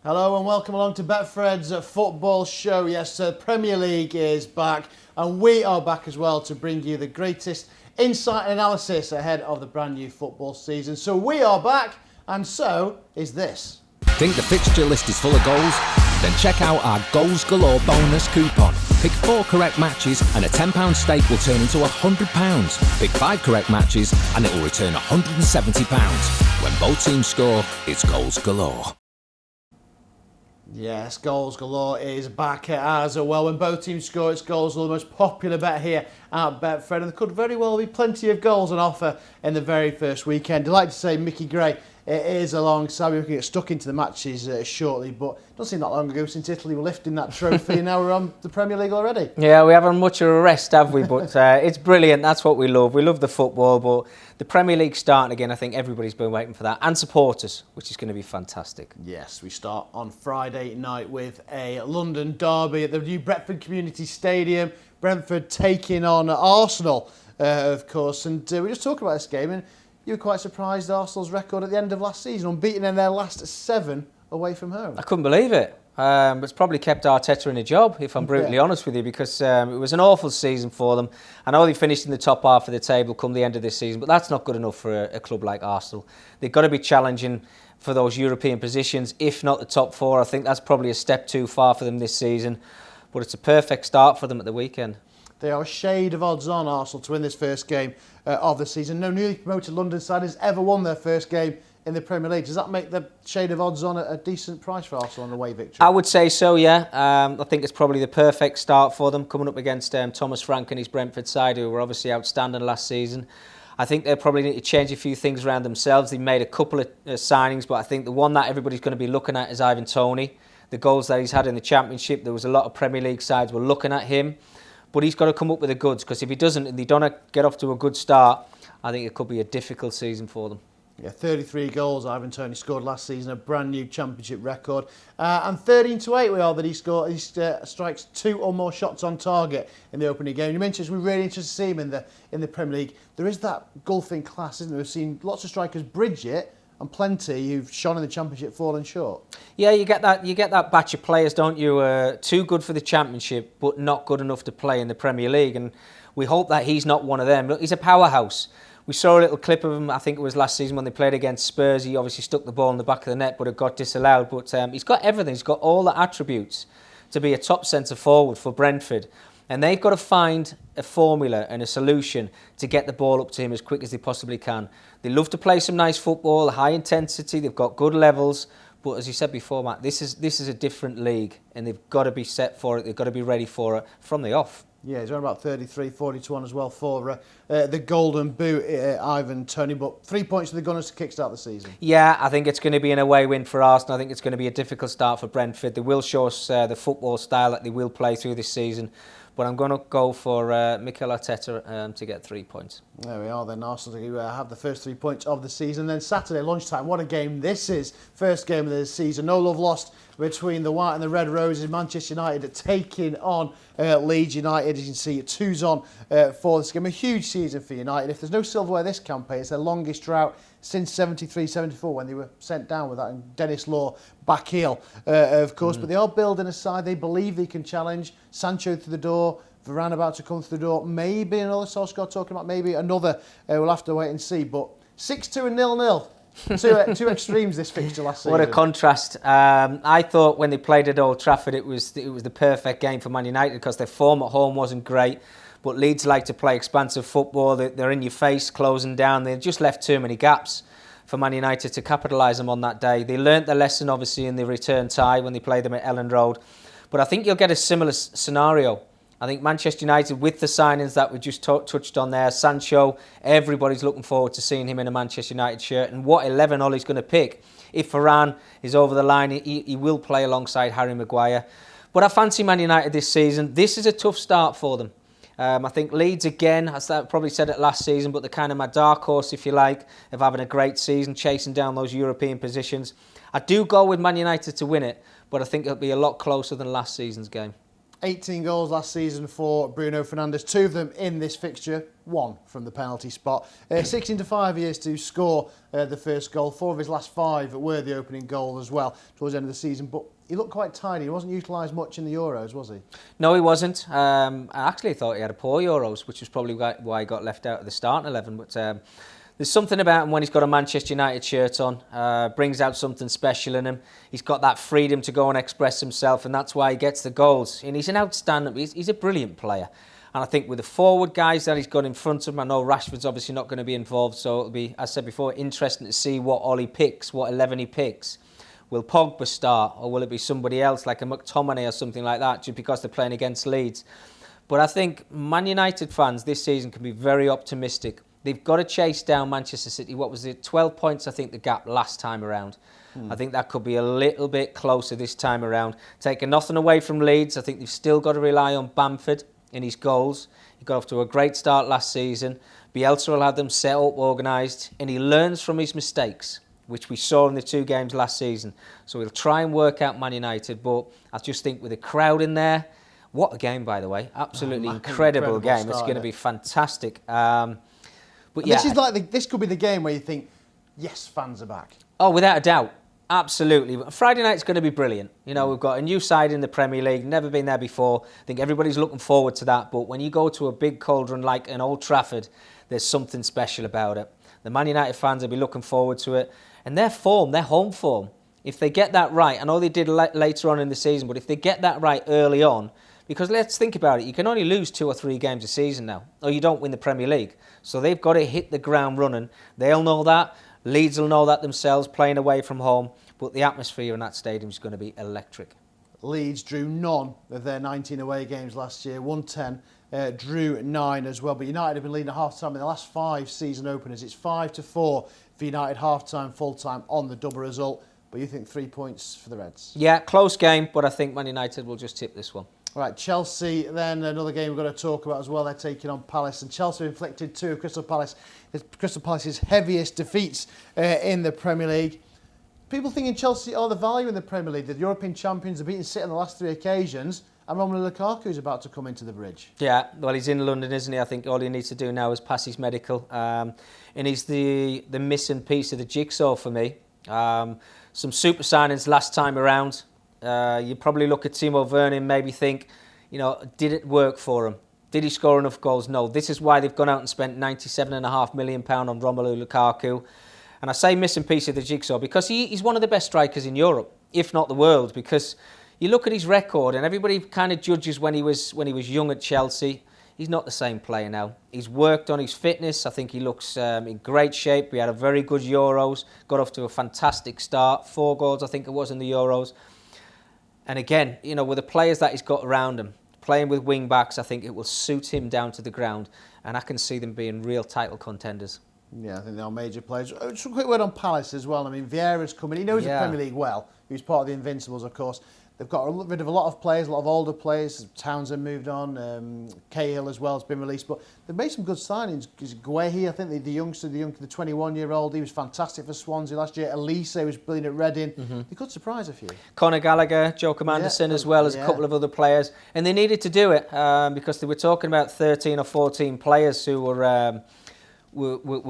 Hello and welcome along to Betfred's football show. Yes, the Premier League is back and we are back as well to bring you the greatest insight and analysis ahead of the brand new football season. So we are back and so is this. Think the fixture list is full of goals? Then check out our Goals Galore bonus coupon. Pick 4 correct matches and a £10 stake will turn into £100. Pick 5 correct matches and it will return £170. When both teams score, it's Goals Galore. Yes, Goals Galore is back as well. When both teams score, it's Goals Galore, the most popular bet here at Betfred. And there could very well be plenty of goals on offer in the very first weekend. Delighted to say Mickey Gray is alongside. We're going to get stuck into the matches shortly, but it doesn't seem that long ago since Italy were lifting that trophy and now we're on the Premier League already. Yeah, we haven't much of a rest, have we? But it's brilliant. That's what we love. We love the football, but the Premier League starting again, I think everybody's been waiting for that. And supporters, which is going to be fantastic. Yes, we start on Friday night with a London derby at the new Brentford Community Stadium. Brentford taking on Arsenal, of course. And we were just talking about this game and you were quite surprised Arsenal's record at the end of last season, unbeaten in their last 7 away from home. I couldn't believe it. It's probably kept Arteta in a job, if I'm brutally honest with you, because it was an awful season for them. I know they finished in the top half of the table come the end of this season, but that's not good enough for a club like Arsenal. They've got to be challenging for those European positions, if not the top 4. I think that's probably a step too far for them this season, but it's a perfect start for them at the weekend. They are a shade of odds on Arsenal to win this first game of the season. No newly promoted London side has ever won their first game in the Premier League. Does that make the shade of odds on a decent price for Arsenal on the away victory? I would say so, yeah. I think it's probably the perfect start for them, coming up against Thomas Frank and his Brentford side, who were obviously outstanding last season. I think they probably need to change a few things around themselves. They made a couple of signings, but I think the one that everybody's going to be looking at is Ivan Toney. The goals that he's had in the Championship, there was a lot of Premier League sides were looking at him. But he's got to come up with the goods, because if he doesn't, and they don't get off to a good start, I think it could be a difficult season for them. Yeah, 33 goals Ivan Toney scored last season, a brand new Championship record. And 13-8 we are that he strikes 2 or more shots on target in the opening game. You mentioned we're really interested to see him in the Premier League. There is that gulfing class, isn't there? We've seen lots of strikers bridge it, and plenty who've shone in the Championship fallen short. Yeah, you get that batch of players, don't you? Too good for the Championship, but not good enough to play in the Premier League. And we hope that he's not one of them. Look, he's a powerhouse. We saw a little clip of him, I think it was last season when they played against Spurs. He obviously stuck the ball in the back of the net, but it got disallowed. But he's got everything. He's got all the attributes to be a top centre forward for Brentford. And they've got to find a formula and a solution to get the ball up to him as quick as they possibly can. They love to play some nice football, high intensity. They've got good levels. But as you said before, Matt, this is a different league, and they've got to be set for it. They've got to be ready for it from the off. Yeah, he's around about 33-40-1 as well for the Golden Boot, Ivan Toney. But 3 points to the Gunners to kickstart the season. Yeah, I think it's going to be an away win for Arsenal. I think it's going to be a difficult start for Brentford. They will show us the football style that they will play through this season. But I'm going to go for Mikel Arteta to get 3 points. There we are then, Arsenal to have the first 3 points of the season. Then Saturday lunchtime, what a game this is. First game of the season, no love lost between the White and the Red Roses. Manchester United taking on Leeds United. As you can see, 2's on for this game. A huge season for United. If there's no silverware this campaign, it's their longest drought since 73-74 when they were sent down with that and Dennis Law back heel, of course. But they are building a side. They believe they can challenge. Sancho through the door, Varane about to come through the door. Maybe another Solskjaer talking about maybe another. We'll have to wait and see. But 6-2 and 0-0. Two extremes this fixture last season. What a contrast. I thought when they played at Old Trafford it was the perfect game for Man United because their form at home wasn't great. But Leeds like to play expansive football. They're in your face, closing down. They just left too many gaps for Man United to capitalise them on that day. They learnt their lesson, obviously, in the return tie when they played them at Elland Road. But I think you'll get a similar scenario. I think Manchester United, with the signings that we just touched on there, Sancho, everybody's looking forward to seeing him in a Manchester United shirt. And what 11 Ollie's going to pick. If Varane is over the line, he will play alongside Harry Maguire. But I fancy Man United this season. This is a tough start for them. I think Leeds, again, as I probably said it last season, but they're kind of my dark horse, if you like, of having a great season, chasing down those European positions. I do go with Man United to win it, but I think it'll be a lot closer than last season's game. 18 goals last season for Bruno Fernandes, 2 of them in this fixture, 1 from the penalty spot. 16-5 he is to score the first goal. 4 of his last 5 were the opening goal as well towards the end of the season. But he looked quite tiny. He wasn't utilised much in the Euros, was he? No, he wasn't. I actually thought he had a poor Euros, which was probably why he got left out of the starting 11. But there's something about him when he's got a Manchester United shirt on, brings out something special in him. He's got that freedom to go and express himself, and that's why he gets the goals. And he's an outstanding, he's a brilliant player. And I think with the forward guys that he's got in front of him, I know Rashford's obviously not going to be involved, so it'll be, as I said before, interesting to see what Ollie picks, what 11 he picks. Will Pogba start, or will it be somebody else like a McTominay or something like that, just because they're playing against Leeds? But I think Man United fans this season can be very optimistic. They've got to chase down Manchester City. What was it? 12 points, I think, the gap last time around. I think that could be a little bit closer this time around. Taking nothing away from Leeds, I think they've still got to rely on Bamford in his goals. He got off to a great start last season. Bielsa will have them set up, organised, and he learns from his mistakes, which we saw in the 2 games last season. So he'll try and work out Man United, but I just think with a crowd in there, what a game, by the way. Absolutely incredible game. It's going to be fantastic. But yeah, this could be the game where you think, yes, fans are back. Oh, without a doubt. Absolutely. Friday night's going to be brilliant. You know, we've got a new side in the Premier League, never been there before. I think everybody's looking forward to that. But when you go to a big cauldron like an Old Trafford, there's something special about it. The Man United fans will be looking forward to it. And their form, their home form, if they get that right, I know they did later on in the season, but if they get that right early on, because let's think about it, you can only lose 2 or 3 games a season now, or you don't win the Premier League. So they've got to hit the ground running. They'll know that. Leeds will know that themselves, playing away from home. But the atmosphere in that stadium is going to be electric. Leeds drew none of their 19 away games last year, won 10, drew 9 as well. But United have been leading at half-time in the last 5 season openers. It's 5-4 for United, half-time, full-time on the double result. But you think 3 points for the Reds? Yeah, close game, but I think Man United will just tip this one. Right, Chelsea, then another game we've got to talk about as well. They're taking on Palace, and Chelsea inflicted 2 of Crystal Palace's heaviest defeats in the Premier League. People thinking Chelsea are the value in the Premier League. The European champions have beaten City on the last 3 occasions, and Romelu Lukaku is about to come into the bridge. Yeah, well, he's in London, isn't he? I think all he needs to do now is pass his medical. And he's the missing piece of the jigsaw for me. Some super signings last time around. You probably look at Timo Werner and maybe think, you know, did it work for him? Did he score enough goals? No. This is why they've gone out and spent £97.5 million on Romelu Lukaku. And I say missing piece of the jigsaw because he's one of the best strikers in Europe, if not the world, because you look at his record and everybody kind of judges when he was young at Chelsea. He's not the same player now. He's worked on his fitness. I think he looks in great shape. We had a very good Euros, got off to a fantastic start. 4 goals, I think it was, in the Euros. And again, you know, with the players that he's got around him, playing with wing backs, I think it will suit him down to the ground. And I can see them being real title contenders. Yeah, I think they are major players. Just a quick word on Palace as well. I mean, Vieira's coming. He knows the Premier League well. He was part of the Invincibles, of course. They've got rid of a lot of players, a lot of older players. Townsend moved on. Cahill as well has been released. But they've made some good signings. Guehi, I think the youngster, the 21-year-old, he was fantastic for Swansea last year. Elise was brilliant at Reading. They could surprise a few. Conor Gallagher, Joe Anderson as well as a couple of other players. And they needed to do it because they were talking about 13 or 14 players who were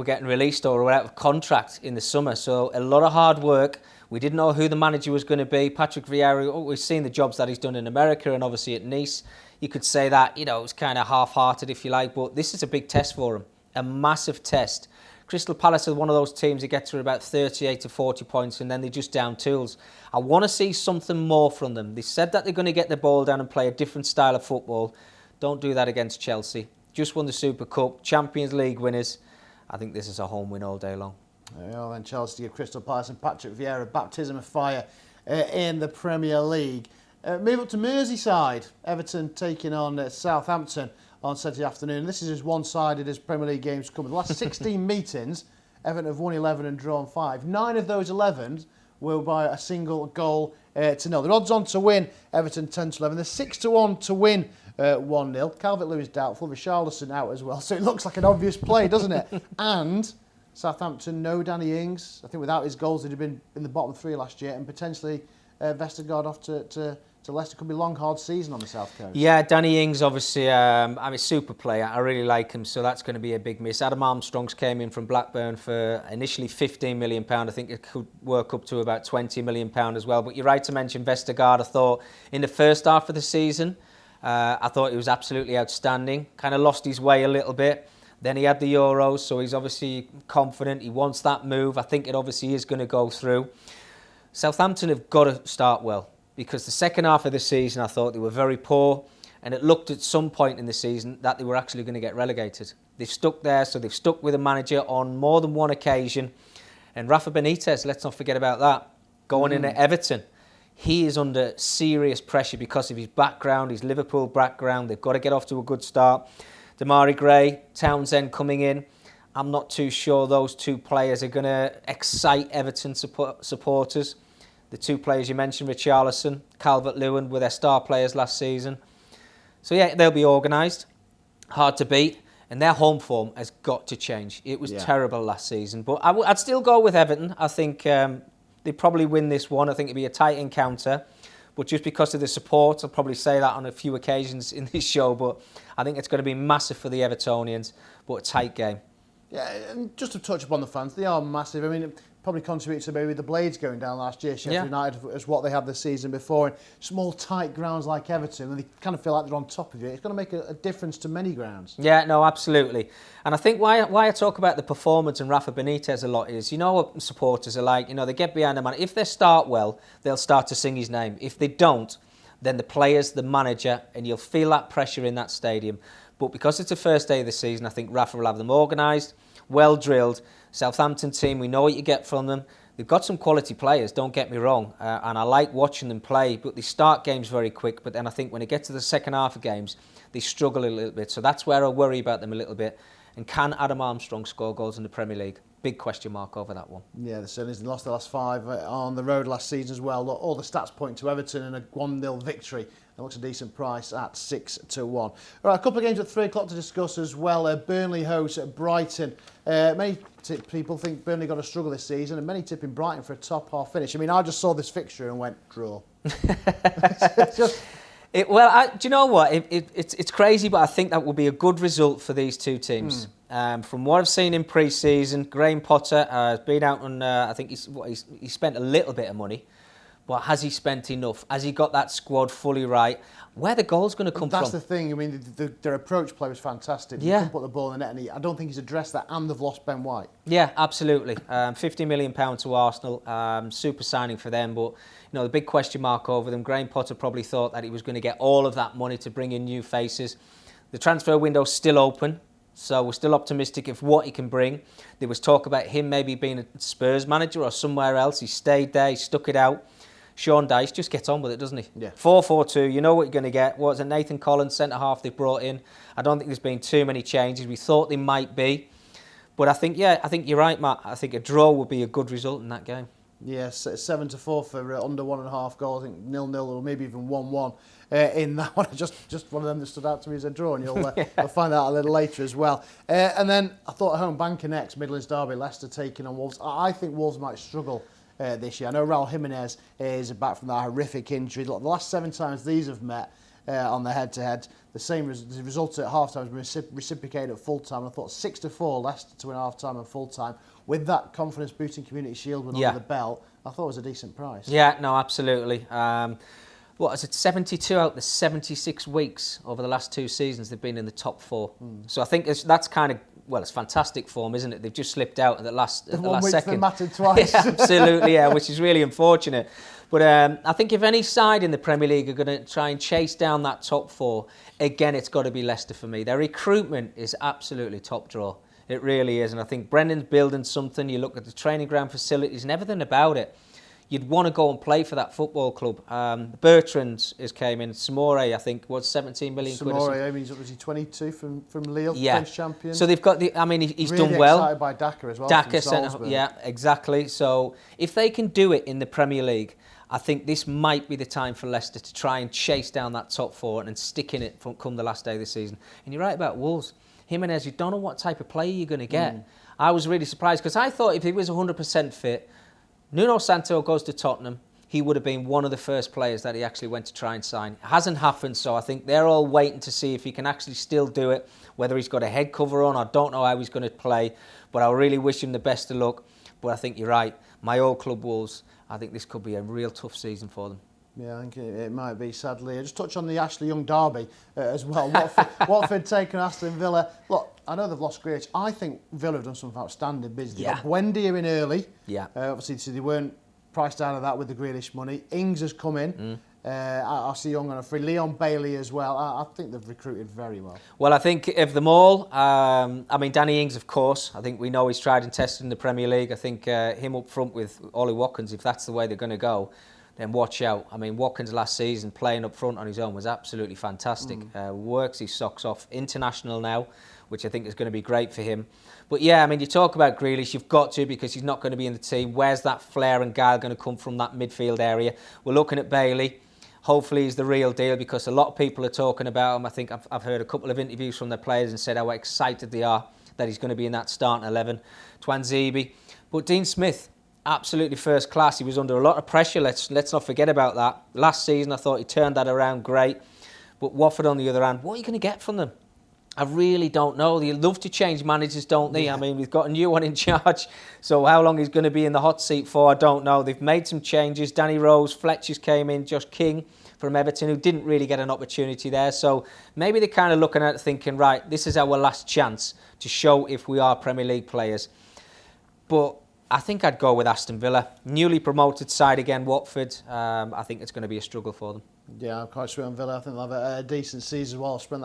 getting released or were out of contract in the summer. So a lot of hard work. We didn't know who the manager was going to be. Patrick Vieira, we've seen the jobs that he's done in America and obviously at Nice. You could say that, you know, it was kind of half-hearted, if you like, but this is a big test for him, a massive test. Crystal Palace are one of those teams that get to about 38 to 40 points and then they just down tools. I want to see something more from them. They said that they're going to get the ball down and play a different style of football. Don't do that against Chelsea. Just won the Super Cup, Champions League winners. I think this is a home win all day long. Then Chelsea give Crystal Palace and Patrick Vieira baptism of fire in the Premier League. Move up to Merseyside. Everton taking on Southampton on Saturday afternoon. This is as one-sided as Premier League games come. The last 16 meetings, Everton have won 11 and drawn 5. 9 of those 11 were by a single goal to nil. The odds on to win, Everton 10-11. They're 6-1 to win 1-0. Calvert-Lewin doubtful. Richarlison out as well. So it looks like an obvious play, doesn't it? And Southampton, no Danny Ings. I think without his goals, they'd have been in the bottom 3 last year, and potentially Vestergaard off to So Leicester could be a long, hard season on the South Coast. Yeah, Danny Ings, obviously, I'm a super player. I really like him, so that's going to be a big miss. Adam Armstrong's came in from Blackburn for initially £15 million. I think it could work up to about £20 million as well. But you're right to mention Vestergaard. I thought in the first half of the season, I thought he was absolutely outstanding. Kind of lost his way a little bit. Then he had the Euros, so he's obviously confident. He wants that move. I think it obviously is going to go through. Southampton have got to start well, because the second half of the season I thought they were very poor, and it looked at some point in the season that they were actually going to get relegated. They've stuck there, so they've stuck with a manager on more than one occasion. And Rafa Benitez, let's not forget about that, going in at Everton. He is under serious pressure because of his background, his Liverpool background. They've got to get off to a good start. Damari Gray, Townsend coming in. I'm not too sure those two players are going to excite Everton supporters. The two players you mentioned, Richarlison, Calvert-Lewin, were their star players last season. So yeah, they'll be organised, hard to beat, and their home form has got to change. It was terrible last season, but I'd still go with Everton. I think they probably win this one. I think it'll be a tight encounter, but just because of the support, I'll probably say that on a few occasions in this show, but I think it's going to be massive for the Evertonians, but a tight game. Yeah, and just to touch upon the fans, they are massive. I mean, it probably contributes to maybe the Blades going down last year. Sheffield United as what they had the season before. And small, tight grounds like Everton, and they kind of feel like they're on top of you. It's going to make a difference to many grounds. Yeah, no, absolutely. And I think why I talk about the performance and Rafa Benitez a lot is, you know what supporters are like. You know, they get behind the man. If they start well, they'll start to sing his name. If they don't, then the players, the manager, and you'll feel that pressure in that stadium. But because it's the first day of the season, I think Rafa will have them organised, well drilled. Southampton team, we know what you get from them. They've got some quality players, don't get me wrong, and I like watching them play, but they start games very quick, but then I think when it gets to the second half of games, they struggle a little bit. So that's where I worry about them a little bit. And can Adam Armstrong score goals in the Premier League? Big question mark over that one. Yeah, the Sunnies lost the last 5 on the road last season as well. All the stats point to Everton and a 1-0 victory. It looks a decent price at 6-1. All right, a couple of games at 3 o'clock to discuss as well. Burnley host at Brighton. Many people think Burnley got to struggle this season, and many tipping Brighton for a top half finish. I mean, I just saw this fixture and went, draw. Do you know what? It's crazy, but I think that will be a good result for these two teams. From what I've seen in pre-season, Graham Potter has been out on, I think he spent a little bit of money. But has he spent enough? Has he got that squad fully right? Where the goal's going to come from? That's the thing. I mean, their approach play was fantastic. Yeah. You can put the ball in the net, and I don't think he's addressed that, and they've lost Ben White. Yeah, absolutely. £50 million to Arsenal. Super signing for them. But, you know, the big question mark over them, Graham Potter probably thought that he was going to get all of that money to bring in new faces. The transfer window's still open. So we're still optimistic of what he can bring. There was talk about him maybe being a Spurs manager or somewhere else. He stayed there, he stuck it out. Sean Dyche just gets on with it, doesn't he? Yeah. 4-4-2, you know what you're going to get. What was it, Nathan Collins, centre-half they brought in. I don't think there's been too many changes. We thought there might be. But I think you're right, Matt. I think a draw would be a good result in that game. Yes, 7-4 for under 1.5 goals. I think 0-0 or maybe even 1-1 in that one. Just one of them that stood out to me as a draw, and you'll find out a little later as well. And then I thought at home, Banker next, Midlands Derby, Leicester taking on Wolves. I think Wolves might struggle this year. I know Raul Jimenez is back from that horrific injury. The last 7 times these have met on the head-to-head, the same result at half-time has been reciprocated at full-time. I thought 6-4 Leicester to win half-time and full-time. With that confidence-boosting Community Shield win under the belt, I thought it was a decent price. Yeah, no, absolutely. What is it, 72 out of the 76 weeks over the last 2 seasons they've been in the top 4. So I think that's kind of, well, it's fantastic form, isn't it? They've just slipped out at the last second. Mattered twice. Yeah, absolutely, yeah, which is really unfortunate. But I think if any side in the Premier League are going to try and chase down that top 4, again, it's got to be Leicester for me. Their recruitment is absolutely top draw. It really is. And I think Brendan's building something. You look at the training ground facilities and everything about it. You'd want to go and play for that football club. Bertrand came in. Samore, I think, was 17 million quid. Samore, I mean, was he 22 from Lille, French champion? So they've got he's really done well. Excited by Daka as well. Daka, yeah, exactly. So if they can do it in the Premier League, I think this might be the time for Leicester to try and chase down that top 4 and stick in it come the last day of the season. And you're right about Wolves. Jimenez, you don't know what type of player you're going to get. I was really surprised because I thought if he was 100% fit, Nuno Santo goes to Tottenham. he would have been one of the first players that he actually went to try and sign. It hasn't happened, so I think they're all waiting to see if he can actually still do it, whether he's got a head cover on. I don't know how he's going to play, but I really wish him the best of luck. But I think you're right. My old club Wolves, I think this could be a real tough season for them. Yeah, I think it might be, sadly. Just touch on the Ashley Young derby as well. Watford taking Aston Villa. Look, I know they've lost Grealish. I think Villa have done something outstanding business. They got Buendia in early. Yeah. Obviously, so they weren't priced out of that with the Grealish money. Ings has come in. Ashley Young on a free. Leon Bailey as well. I think they've recruited very well. Well, I think of them all, I mean, Danny Ings, of course. I think we know he's tried and tested in the Premier League. I think him up front with Ollie Watkins, if that's the way they're going to go, then watch out. I mean, Watkins last season playing up front on his own was absolutely fantastic. Works his socks off. International now, which I think is going to be great for him. But yeah, I mean, you talk about Grealish, you've got to, because he's not going to be in the team. Where's that flair and guile going to come from that midfield area? We're looking at Bailey. Hopefully he's the real deal, because a lot of people are talking about him. I think I've heard a couple of interviews from their players and said how excited they are that he's going to be in that starting 11. Twanzebe. But Dean Smith, absolutely first class. He was under a lot of pressure. Let's not forget about that. Last season, I thought he turned that around great. But Watford, on the other hand, what are you going to get from them? I really don't know. They love to change managers, don't they? Yeah. I mean, we've got a new one in charge. So how long he's going to be in the hot seat for, I don't know. They've made some changes. Danny Rose, Fletcher's came in, Josh King from Everton, who didn't really get an opportunity there. So maybe they're kind of looking at it thinking, right, this is our last chance to show if we are Premier League players. But I think I'd go with Aston Villa. Newly promoted side again, Watford. I think it's going to be a struggle for them. Yeah, I'm quite sweet on Villa. I think they'll have a decent season as well. Spend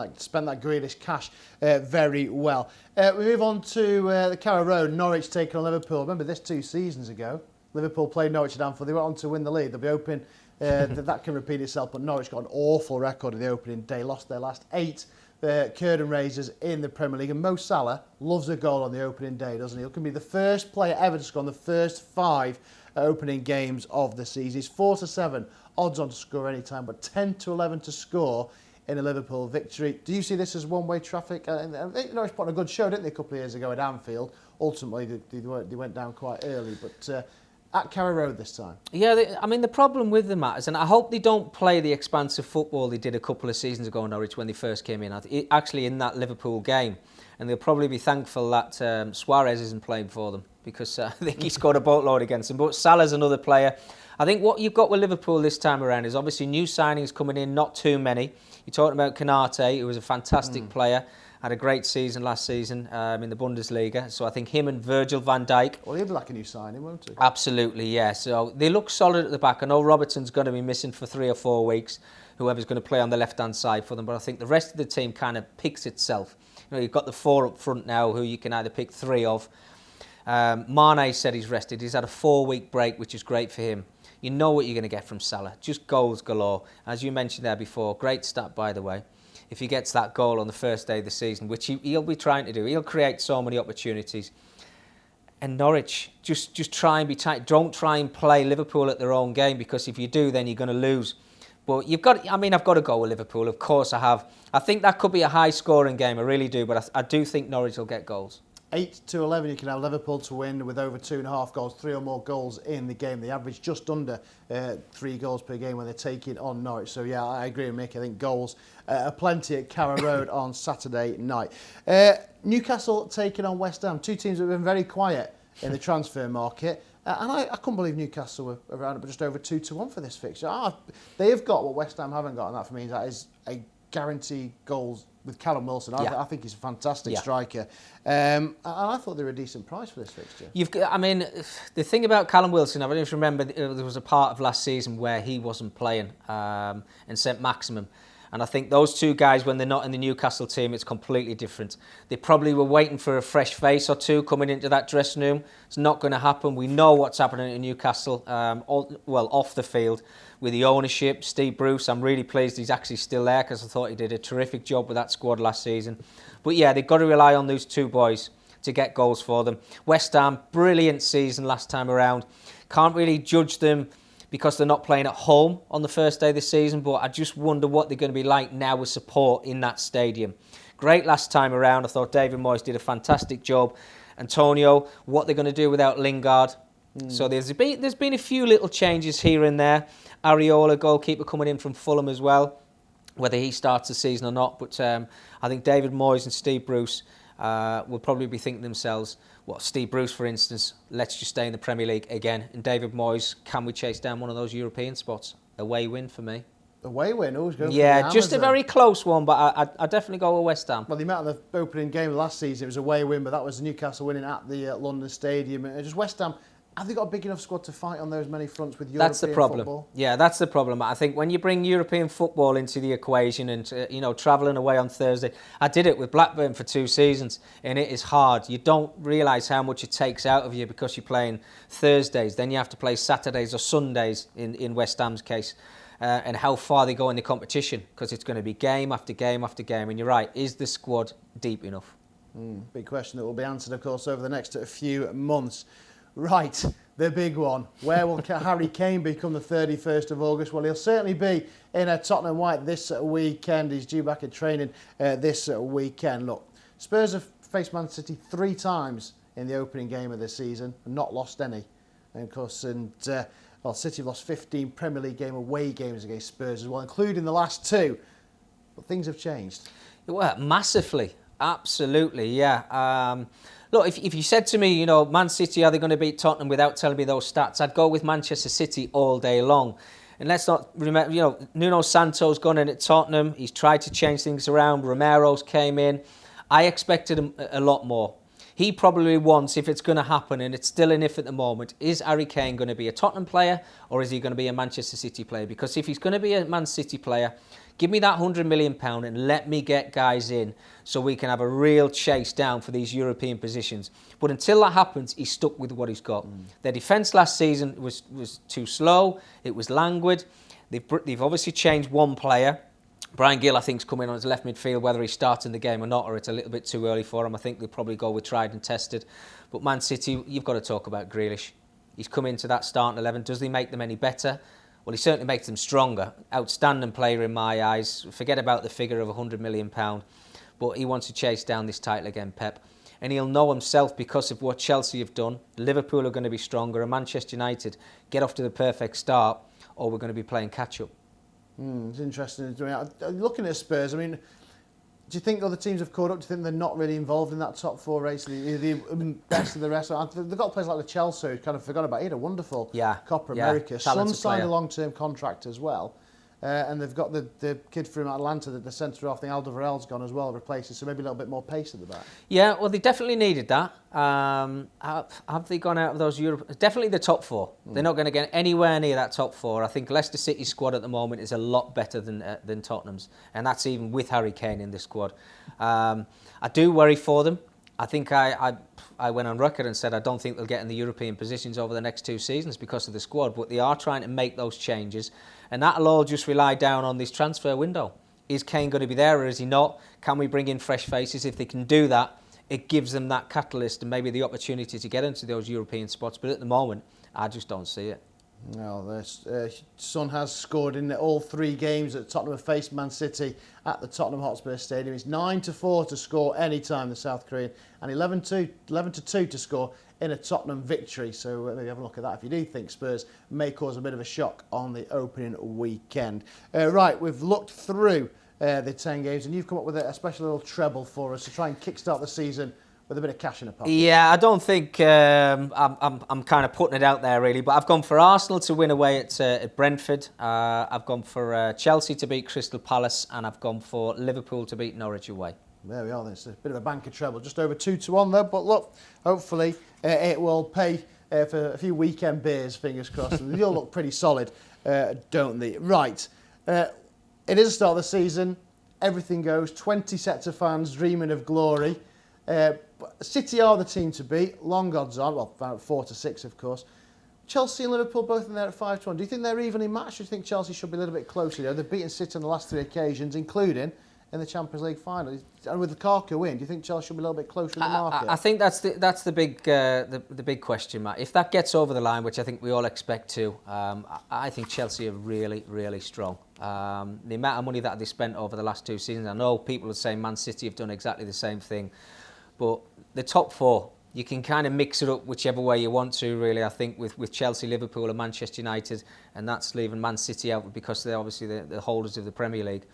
that Grealish cash very well. We move on to the Carrow Road. Norwich taking on Liverpool. Remember this 2 seasons ago? Liverpool played Norwich at Anfield. They went on to win the league. They'll be hoping that can repeat itself. But Norwich got an awful record at the opening day. Lost their last 8 curtain raisers in the Premier League. And Mo Salah loves a goal on the opening day, doesn't he? He can be the first player ever to score on the first 5 opening games of the season. He's 4-7 odds on to score any time, but 10-11 to score in a Liverpool victory. Do you see this as one-way traffic? I think Norwich put on a good show, didn't they, a couple of years ago at Anfield? Ultimately, they went down quite early, but at Carrow Road this time. Yeah, I mean, the problem with them, Matt, is, and I hope they don't play the expansive football they did a couple of seasons ago in Norwich when they first came in, actually in that Liverpool game. And they'll probably be thankful that Suarez isn't playing for them, because I think he scored a boatload against them. But Salah's another player. I think what you've got with Liverpool this time around is obviously new signings coming in, not too many. You're talking about Konate, who was a fantastic player, had a great season last season in the Bundesliga. So I think him and Virgil van Dijk. Well, he'll be like a new signing, won't he? Absolutely, yeah. So they look solid at the back. I know Robertson's going to be missing for 3 or 4 weeks, whoever's going to play on the left-hand side for them. But I think the rest of the team kind of picks itself. You know, you've got the 4 up front now who you can either pick 3 of. Mane said he's rested. He's had a 4-week break, which is great for him. You know what you're going to get from Salah. Just goals galore. As you mentioned there before, great stat, by the way. If he gets that goal on the first day of the season, which he'll be trying to do, he'll create so many opportunities. And Norwich, just try and be tight. Don't try and play Liverpool at their own game, because if you do, then you're going to lose. But I've got to go with Liverpool. Of course I have. I think that could be a high-scoring game. I really do. But I do think Norwich will get goals. 8-11, you can have Liverpool to win with over 2.5 goals, 3 or more goals in the game. They average just under 3 goals per game when they're taking on Norwich. So yeah, I agree with Mick. I think goals are plenty at Carrow Road on Saturday night. Newcastle taking on West Ham. 2 teams that have been very quiet in the transfer market. And I couldn't believe Newcastle were around just over 2-1 for this fixture. They have got what West Ham haven't got, and that for me that is a guaranteed goals with Callum Wilson. I think he's a fantastic striker. And I thought they were a decent price for this fixture. The thing about Callum Wilson, I don't even remember, there was a part of last season where he wasn't playing and sent maximum. And I think those 2 guys, when they're not in the Newcastle team, it's completely different. They probably were waiting for a fresh face or 2 coming into that dressing room. It's not going to happen. We know what's happening in Newcastle, off the field, with the ownership. Steve Bruce, I'm really pleased he's actually still there, because I thought he did a terrific job with that squad last season. But yeah, they've got to rely on those 2 boys to get goals for them. West Ham, brilliant season last time around. Can't really judge them because they're not playing at home on the first day of the season, but I just wonder what they're going to be like now with support in that stadium. Great last time around. I thought David Moyes did a fantastic job. Antonio, what they're going to do without Lingard, So there's been a few little changes here and there. Areola, goalkeeper, coming in from Fulham as well, whether he starts the season or not. But I think David Moyes and Steve Bruce will probably be thinking to themselves, well, Steve Bruce, for instance, let's just stay in the Premier League again. And David Moyes, can we chase down one of those European spots? Away win for me. Away win, always go for the Yeah, Hammers, just a then. very close one, but I definitely go with West Ham. Well, the amount of the opening game of last season, it was a away win, but that was Newcastle winning at the London Stadium. And just West Ham, have they got a big enough squad to fight on those many fronts with European That's the problem. football? Yeah, that's the problem. I think when you bring European football into the equation and, travelling away on Thursday, I did it with Blackburn for 2 seasons, and it is hard. You don't realise how much it takes out of you because you're playing Thursdays. Then you have to play Saturdays or Sundays in West Ham's case. And how far they go in the competition, because it's going to be game after game after game. And you're right, is the squad deep enough? Big question that will be answered, of course, over the next few months. Right, the big one. Where will Harry Kane become the 31st of August? Well, he'll certainly be in Tottenham White this weekend. He's due back in training this weekend. Look, Spurs have faced Man City 3 times in the opening game of the season and not lost any. And, of course, City have lost 15 Premier League away games against Spurs as well, including the last 2. But things have changed. Well, massively. Absolutely, yeah. Look, if you said to me, Man City, are they going to beat Tottenham without telling me those stats, I'd go with Manchester City all day long. And let's not remember, Nuno Santo's gone in at Tottenham. He's tried to change things around. Romero's came in. I expected him a lot more. He probably wants, if it's going to happen, and it's still an if at the moment, is Harry Kane going to be a Tottenham player or is he going to be a Manchester City player? Because if he's going to be a Man City player, give me that £100 million and let me get guys in so we can have a real chase down for these European positions. But until that happens, he's stuck with what he's got. Their defence last season was too slow. It was languid. They've obviously changed one player. Brian Gill, I think, is coming on as left midfield, whether he's starting the game or not, or it's a little bit too early for him. I think they'll probably go with tried and tested. But Man City, you've got to talk about Grealish. He's come into that starting 11. Does he make them any better? Well, he certainly makes them stronger. Outstanding player in my eyes. Forget about the figure of £100 million. But he wants to chase down this title again, Pep. And he'll know himself because of what Chelsea have done. Liverpool are going to be stronger, and Manchester United get off to the perfect start, or we're going to be playing catch-up. It's interesting. Looking at Spurs, do you think other teams have caught up? Do you think they're not really involved in that top 4 race? The best of the rest. They've got players like the Chelsea who kind of forgot about. He had a wonderful Copa America. Son signed a long-term contract as well. And they've got the kid from Atlanta, the centre off, the Alderweireld's gone as well, replaces, so maybe a little bit more pace at the back. Yeah, well, they definitely needed that. Have they gone out of those Europe? Definitely the top 4. They're not going to get anywhere near that top 4. I think Leicester City's squad at the moment is a lot better than Tottenham's, and that's even with Harry Kane in the squad. I do worry for them. I think I went on record and said I don't think they'll get in the European positions over the next 2 seasons because of the squad, but they are trying to make those changes, and that'll all just rely down on this transfer window. Is Kane going to be there or is he not? Can we bring in fresh faces? If they can do that, it gives them that catalyst and maybe the opportunity to get into those European spots, but at the moment, I just don't see it. No, Son has scored in all 3 games that Tottenham have faced Man City at the Tottenham Hotspur Stadium. It's 9-4 to score any time, the South Korean, and 11-2 to score in a Tottenham victory. So maybe have a look at that if you do think Spurs may cause a bit of a shock on the opening weekend. Right, we've looked through the 10 games, and you've come up with a special little treble for us to try and kickstart the season with a bit of cash in a pocket. Yeah, I don't think I'm kind of putting it out there really, but I've gone for Arsenal to win away at Brentford. I've gone for Chelsea to beat Crystal Palace, and I've gone for Liverpool to beat Norwich away. There we are. There's a bit of a banker treble, just over 2-1 there. But look, hopefully it will pay for a few weekend beers. Fingers crossed. They all look pretty solid, don't they? Right. It is the start of the season. Everything goes. 20 sets of fans dreaming of glory. City are the team to beat. Long odds on. Well, about 4-6, of course. Chelsea and Liverpool both in there at 5-1. Do you think they're evenly matched? Or do you think Chelsea should be a little bit closer? They've beaten City on the last 3 occasions, including in the Champions League final. And with the Lukaku win, do you think Chelsea should be a little bit closer in the market? I think that's the big question, Matt. If that gets over the line, which I think we all expect to, I think Chelsea are really, really strong. The amount of money that they spent over the last 2 seasons, I know people are saying Man City have done exactly the same thing, but the top 4, you can kind of mix it up whichever way you want to, really, I think, with Chelsea, Liverpool and Manchester United, and that's leaving Man City out because they're obviously the holders of the Premier League.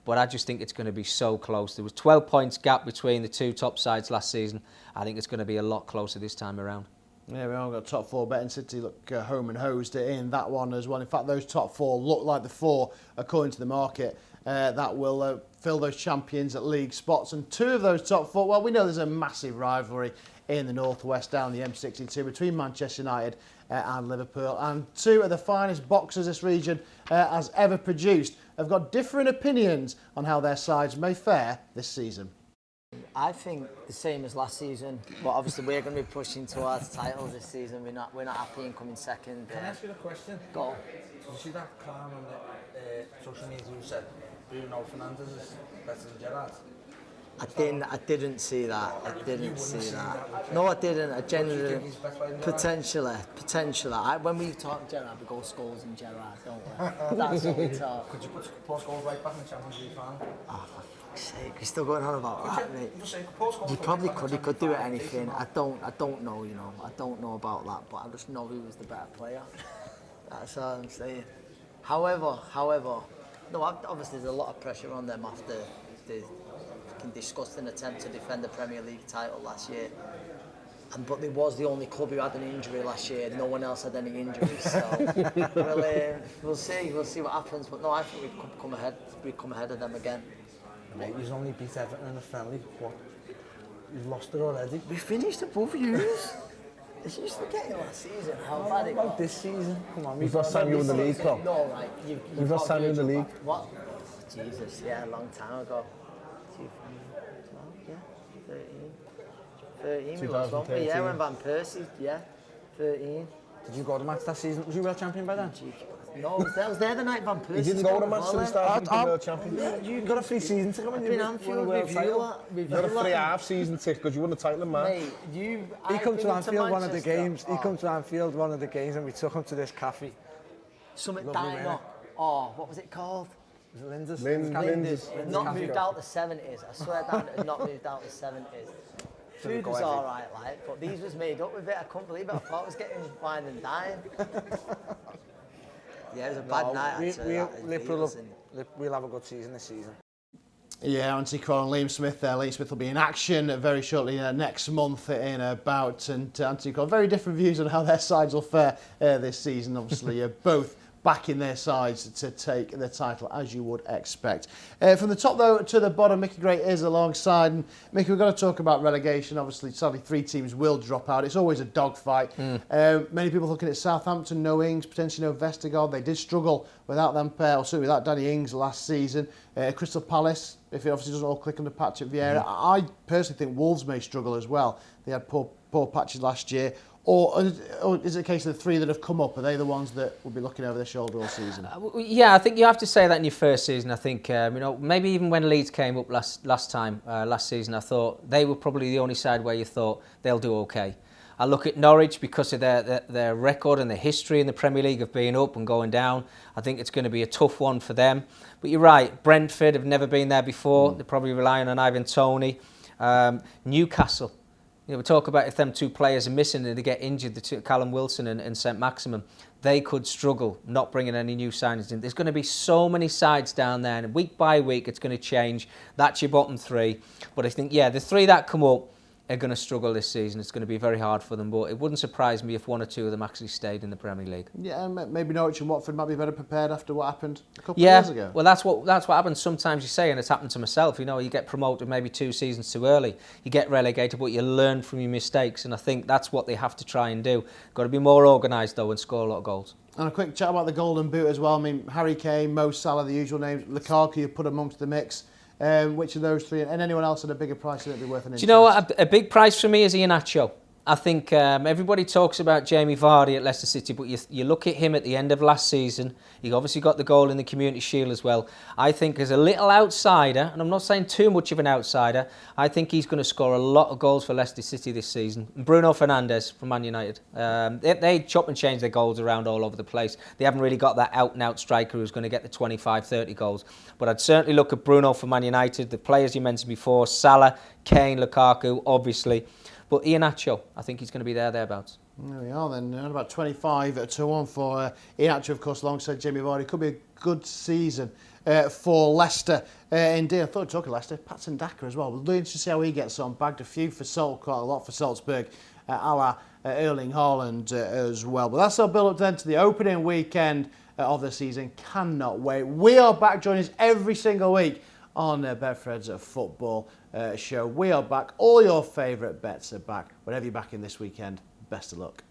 But I just think it's going to be so close. There was 12 points gap between the two top sides last season. I think it's going to be a lot closer this time around. Yeah, we all got top four betting. City look home and hosed it in that one as well. In fact, those top four look like the four, according to the market, that will fill those Champions League spots. And two of those top four, well, we know there's a massive rivalry in the Northwest down the M62 between Manchester United and Liverpool. And two of the finest boxers this region has ever produced have got different opinions on how their sides may fare this season. I think the same as last season, but obviously we're going to be pushing towards titles this season. We're not happy in coming second. Can I ask you a question? Go. Did you see that clown on the social media who said Bruno Fernandes is better than Gerrard? I didn't see that. No, I didn't. I genuinely, potentially. When we talk Gerrard, we go Scholes and Gerrard, don't we? That's what we talk. Could you put Paul Scholes right back in the Champions League final? Oh, for fuck's sake, you're still going on about that, mate. You probably could. He could do it anything. I don't know, you know. I don't know about that, but I just know he was the better player. That's all I'm saying. However, no, obviously there's a lot of pressure on them after the disgusting attempt to defend the Premier League title last year. But they was the only club who had an injury last year. No one else had any injuries. So we'll see what happens. But no, I think we come ahead of them again. Mate, you've only beat Everton in a friendly. What? You've lost it already. We finished above yous. Did you just forget last season how bad it was? This season, come on. We've lost Samuel in the league, Paul. No, right. We've lost Samuel in the league. What? Jesus, yeah, a long time ago. 13 we lost, don't we? Yeah, when Van Persie, 13. Did you go to the match that season? Was you world champion by then? No, I was there the night Van Persie. He didn't go to the match till he started becoming world champion. You got a free season ticket when you won a world title. You got a free half season ticket because you won the title in March. Mate, he come to Anfield one of the games. He come to Anfield one of the games and we took him to this cafe. Summit Diner. Oh, what was it called? Was it Linda's? Linda's. Not moved out the 70s. I swear down it had not moved out the 70s. Food was alright, like, but these was made up with it. I couldn't believe it. I thought I was getting wine and dine. Yeah, it was a bad night, actually. We'll have a good season this season. Yeah, Anthony Crowell and Liam Smith there. Liam Smith will be in action very shortly next month in about. And Anthony Crowell, very different views on how their sides will fare this season. Obviously, both backing their sides to take the title, as you would expect. From the top, though, to the bottom, Mickey Gray is alongside. And Mickey, we're going to talk about relegation. Obviously, sadly, 3 teams will drop out. It's always a dogfight. Many people looking at Southampton, no Ings, potentially no Vestergaard. They did struggle without them pair, or certainly without Danny Ings last season. Crystal Palace, if it obviously doesn't all click under Patrick Vieira. I personally think Wolves may struggle as well. They had poor patches last year. Or is it a case of the 3 that have come up? Are they the ones that will be looking over their shoulder all season? Yeah, I think you have to say that in your first season. I think, maybe even when Leeds came up last season, I thought they were probably the only side where you thought they'll do okay. I look at Norwich because of their record and their history in the Premier League of being up and going down. I think it's going to be a tough one for them. But you're right, Brentford have never been there before. They're probably relying on Ivan Toney. Newcastle. We talk about if them 2 players are missing and they get injured, the 2, Callum Wilson and St Maximin, they could struggle not bringing any new signings in. There's going to be so many sides down there, and week by week it's going to change. That's your bottom 3. But I think, the 3 that come up are going to struggle this season. It's going to be very hard for them, but it wouldn't surprise me if 1 or 2 of them actually stayed in the Premier League. Yeah, and maybe Norwich and Watford might be better prepared after what happened a couple of years ago. Well, that's what happens. Sometimes you say, and it's happened to myself, you get promoted maybe 2 seasons too early. You get relegated, but you learn from your mistakes, and I think that's what they have to try and do. Got to be more organised, though, and score a lot of goals. And a quick chat about the Golden Boot as well. I mean, Harry Kane, Mo Salah, the usual names. Lukaku, you put amongst the mix. Which of those 3, and anyone else at a bigger price that would be worth an interest? Do you know what? A big price for me is Iheanacho. I think everybody talks about Jamie Vardy at Leicester City, but you look at him at the end of last season. He obviously got the goal in the Community Shield as well. I think as a little outsider, and I'm not saying too much of an outsider, I think he's going to score a lot of goals for Leicester City this season. And Bruno Fernandes from Man United. They chop and change their goals around all over the place. They haven't really got that out-and-out striker who's going to get the 25, 30 goals. But I'd certainly look at Bruno for Man United, the players you mentioned before, Salah, Kane, Lukaku, obviously. But Iheanacho, I think he's going to be thereabouts. There we are then, around about 25-1 for Iheanacho, of course, alongside Jamie Vardy. Could be a good season for Leicester. Indeed, I thought talking Leicester, Patson Daka as well. We'll be interested to see how he gets on. Bagged a few for quite a lot for Salzburg, a la Erling Haaland as well. But that's our build-up then to the opening weekend of the season. Cannot wait. We are back. Join us every single week on Betfred's football show. We are back. All your favourite bets are back. Whatever you're back in this weekend, best of luck.